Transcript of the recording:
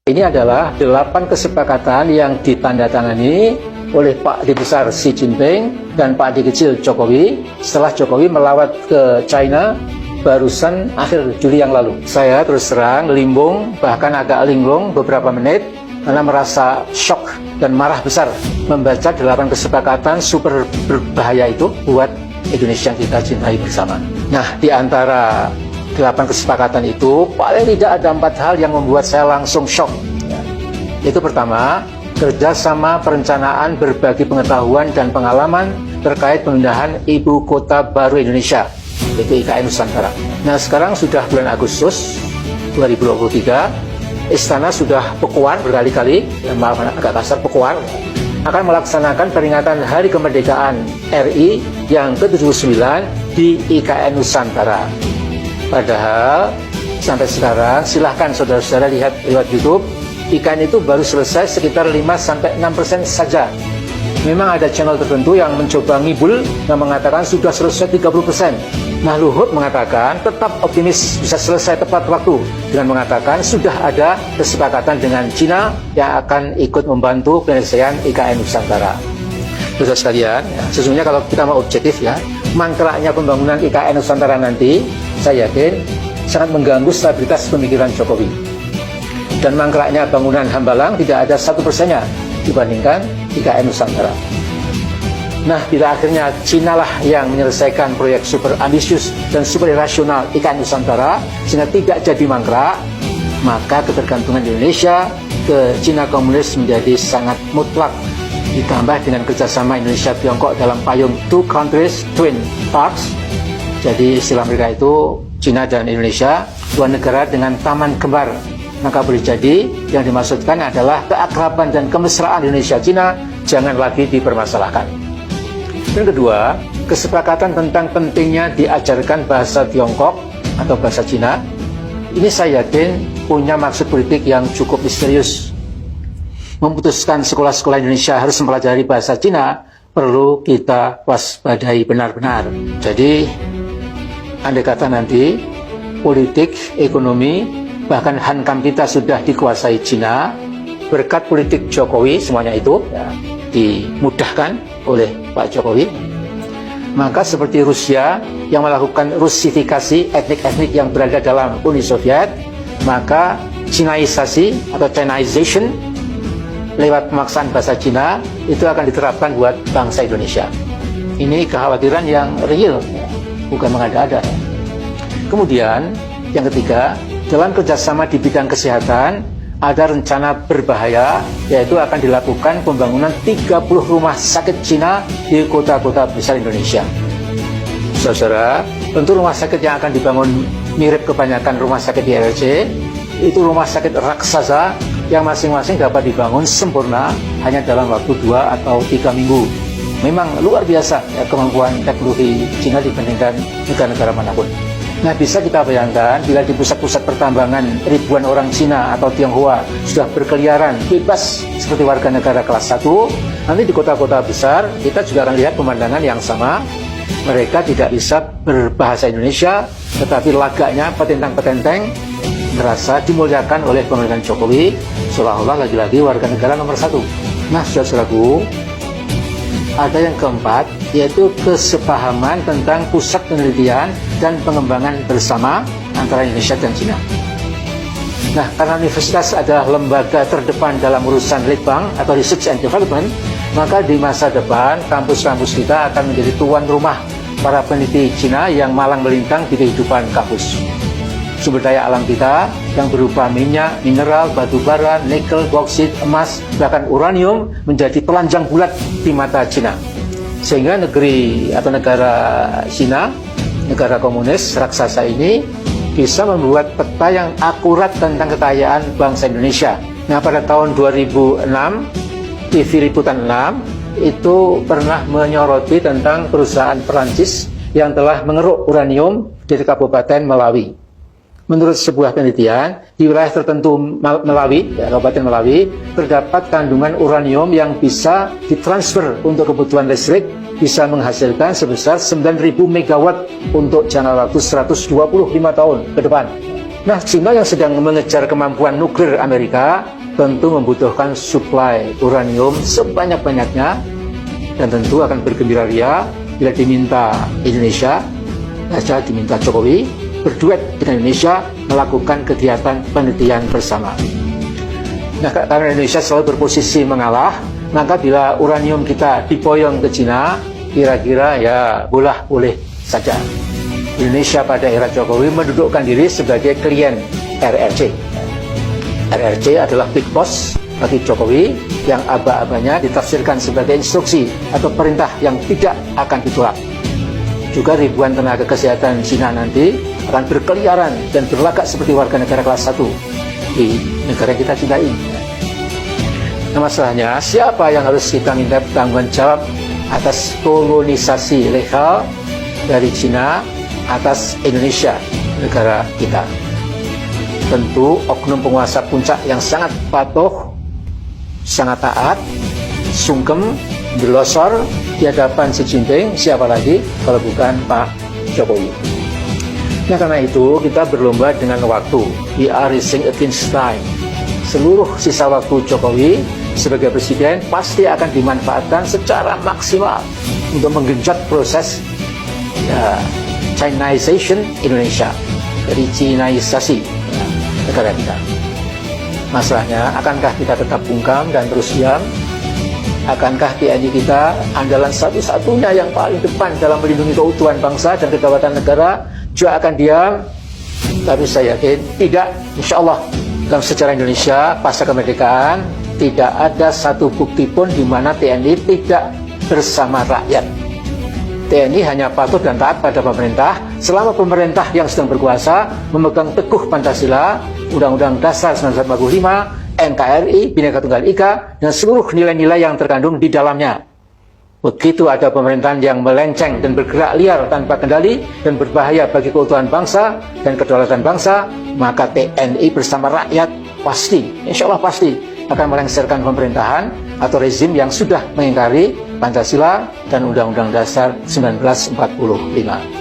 Ini adalah 8 kesepakatan yang ditandatangani oleh Pak Di Besar Xi Jinping dan Pak Di Kecil Jokowi setelah Jokowi melawat ke China barusan akhir Juli yang lalu. Saya terus terang limbung, bahkan agak linglung beberapa menit karena merasa shock dan marah besar membaca 8 kesepakatan super berbahaya itu buat Indonesia yang kita cintai bersama. Nah, di antara 8 kesepakatan itu paling tidak ada 4 hal yang membuat saya langsung shock. Itu pertama, kerjasama perencanaan berbagi pengetahuan dan pengalaman terkait pemindahan ibu kota baru Indonesia, yaitu IKN Nusantara. Nah, sekarang sudah bulan Agustus 2023, Istana sudah pekuan berkali-kali, maaf agak kasar, pekuan akan melaksanakan peringatan Hari Kemerdekaan RI yang ke-79 di IKN Nusantara. Padahal sampai sekarang silahkan saudara-saudara lihat lewat YouTube, IKN itu baru selesai sekitar 5-6% saja. Memang ada channel tertentu yang mencoba ngibul yang mengatakan sudah selesai 30%. Nah, Luhut mengatakan tetap optimis bisa selesai tepat waktu dengan mengatakan sudah ada kesepakatan dengan Cina yang akan ikut membantu penyelesaian IKN Nusantara. Saudara sekalian, sesungguhnya kalau kita mau objektif ya, mangkraknya pembangunan IKN Nusantara nanti, saya yakin sangat mengganggu stabilitas pemikiran Jokowi. Dan mangkraknya bangunan Hambalang tidak ada 1%-nya dibandingkan IKN Nusantara. Nah, bila akhirnya Cina lah yang menyelesaikan proyek super ambisius dan super rasional IKN Nusantara sehingga tidak jadi mangkrak, maka ketergantungan Indonesia ke Cina komunis menjadi sangat mutlak. Ditambah dengan kerjasama Indonesia-Tiongkok dalam payung two countries, twin parks. Jadi istilah mereka itu Cina dan Indonesia, dua negara dengan taman kembar. Maka boleh jadi yang dimaksudkan adalah keakraban dan kemesraan Indonesia-Cina jangan lagi dipermasalahkan. Yang kedua, kesepakatan tentang pentingnya diajarkan bahasa Tiongkok atau bahasa Cina. Ini saya yakin punya maksud politik yang cukup misterius. Memutuskan sekolah-sekolah Indonesia harus mempelajari bahasa Cina, perlu kita waspadai benar-benar. Jadi, andai kata nanti politik, ekonomi, bahkan hankam kita sudah dikuasai Cina, berkat politik Jokowi semuanya itu ya, dimudahkan oleh Pak Jokowi, maka seperti Rusia yang melakukan rusifikasi etnik-etnik yang berada dalam Uni Soviet, maka Cinaisasi atau Chinization lewat pemaksaan bahasa Cina itu akan diterapkan buat bangsa Indonesia. Ini kekhawatiran yang real, bukan mengada-ada. Kemudian yang ketiga, dalam kerjasama di bidang kesehatan ada rencana berbahaya, yaitu akan dilakukan pembangunan 30 rumah sakit Cina di kota-kota besar Indonesia. Saudara, tentu rumah sakit yang akan dibangun mirip kebanyakan rumah sakit di RRC, itu rumah sakit raksasa yang masing-masing dapat dibangun sempurna hanya dalam waktu 2 atau 3 minggu. Memang luar biasa ya, kemampuan teknologi Cina dibandingkan negara-negara manapun. Nah, bisa kita bayangkan bila di pusat-pusat pertambangan ribuan orang Cina atau Tionghoa sudah berkeliaran bebas seperti warga negara kelas 1, nanti di kota-kota besar kita juga akan lihat pemandangan yang sama. Mereka tidak bisa berbahasa Indonesia, tetapi lagaknya petentang-petenteng merasa dimuliakan oleh pemerintahan Jokowi, seolah-olah lagi-lagi warga negara nomor 1. Nah, saudara-saudaraku, ada yang keempat, yaitu kesepahaman tentang pusat penelitian dan pengembangan bersama antara Indonesia dan Cina. Nah, karena universitas adalah lembaga terdepan dalam urusan litbang atau research and development, maka di masa depan kampus-kampus kita akan menjadi tuan rumah para peneliti Cina yang malang melintang di kehidupan kampus. Sumber daya alam kita yang berupa minyak, mineral, batu bara, nikel, bauksit, emas, bahkan uranium menjadi telanjang bulat di mata Cina. Sehingga negeri atau negara Cina, negara komunis raksasa ini bisa membuat peta yang akurat tentang kekayaan bangsa Indonesia. Nah, pada tahun 2006, TV Liputan 6 itu pernah menyoroti tentang perusahaan Perancis yang telah mengeruk uranium di Kabupaten Melawi. Menurut sebuah penelitian, di wilayah tertentu Melawi, Kabupaten Melawi, terdapat kandungan uranium yang bisa ditransfer untuk kebutuhan listrik, bisa menghasilkan sebesar 9.000 megawatt untuk jangka waktu 125 tahun ke depan. Nah, Cina yang sedang mengejar kemampuan nuklir Amerika tentu membutuhkan suplai uranium sebanyak-banyaknya, dan tentu akan bergembira ria bila diminta Indonesia, diminta Jokowi berduet dengan Indonesia melakukan kegiatan penelitian bersama. Nah, karena Indonesia selalu berposisi mengalah, maka bila uranium kita diboyong ke Cina, kira-kira ya boleh saja. Indonesia pada era Jokowi mendudukkan diri sebagai klien RRC. RRC adalah big boss bagi Jokowi yang aba-abanya ditafsirkan sebagai instruksi atau perintah yang tidak akan ditolak. Juga ribuan tenaga kesehatan Cina nanti akan berkeliaran dan berlagak seperti warga negara kelas 1 di negara kita cintai. Nah, masalahnya siapa yang harus kita minta tanggung jawab atas kolonisasi legal dari Cina atas Indonesia, negara kita? Tentu oknum penguasa puncak yang sangat patuh, sangat taat, sungkem, berlosor di hadapan Xi Jinping. Siapa lagi kalau bukan Pak Jokowi? Nah, karena itu kita berlomba dengan waktu. We are racing against time. Seluruh sisa waktu Jokowi sebagai presiden pasti akan dimanfaatkan secara maksimal untuk menggenjot proses Chinization Indonesia, dari Cinaisasi negara kita. Masalahnya, akankah kita tetap bungkam dan terus diam? Akankah TNI kita andalan satu-satunya yang paling depan dalam melindungi keutuhan bangsa dan kedaulatan negara juga akan diam? Tapi saya yakin tidak. Insya Allah dalam sejarah Indonesia pasca kemerdekaan tidak ada satu bukti pun di mana TNI tidak bersama rakyat. TNI hanya patuh dan taat pada pemerintah selama pemerintah yang sedang berkuasa memegang teguh Pancasila, Undang-Undang Dasar 1945, NKRI, Bhinneka Tunggal Ika, dan seluruh nilai-nilai yang terkandung di dalamnya. Begitu ada pemerintahan yang melenceng dan bergerak liar tanpa kendali dan berbahaya bagi keutuhan bangsa dan kedaulatan bangsa, maka TNI bersama rakyat pasti, insya Allah pasti akan melengsarkan pemerintahan atau rezim yang sudah mengingkari Pancasila dan Undang-Undang Dasar 1945.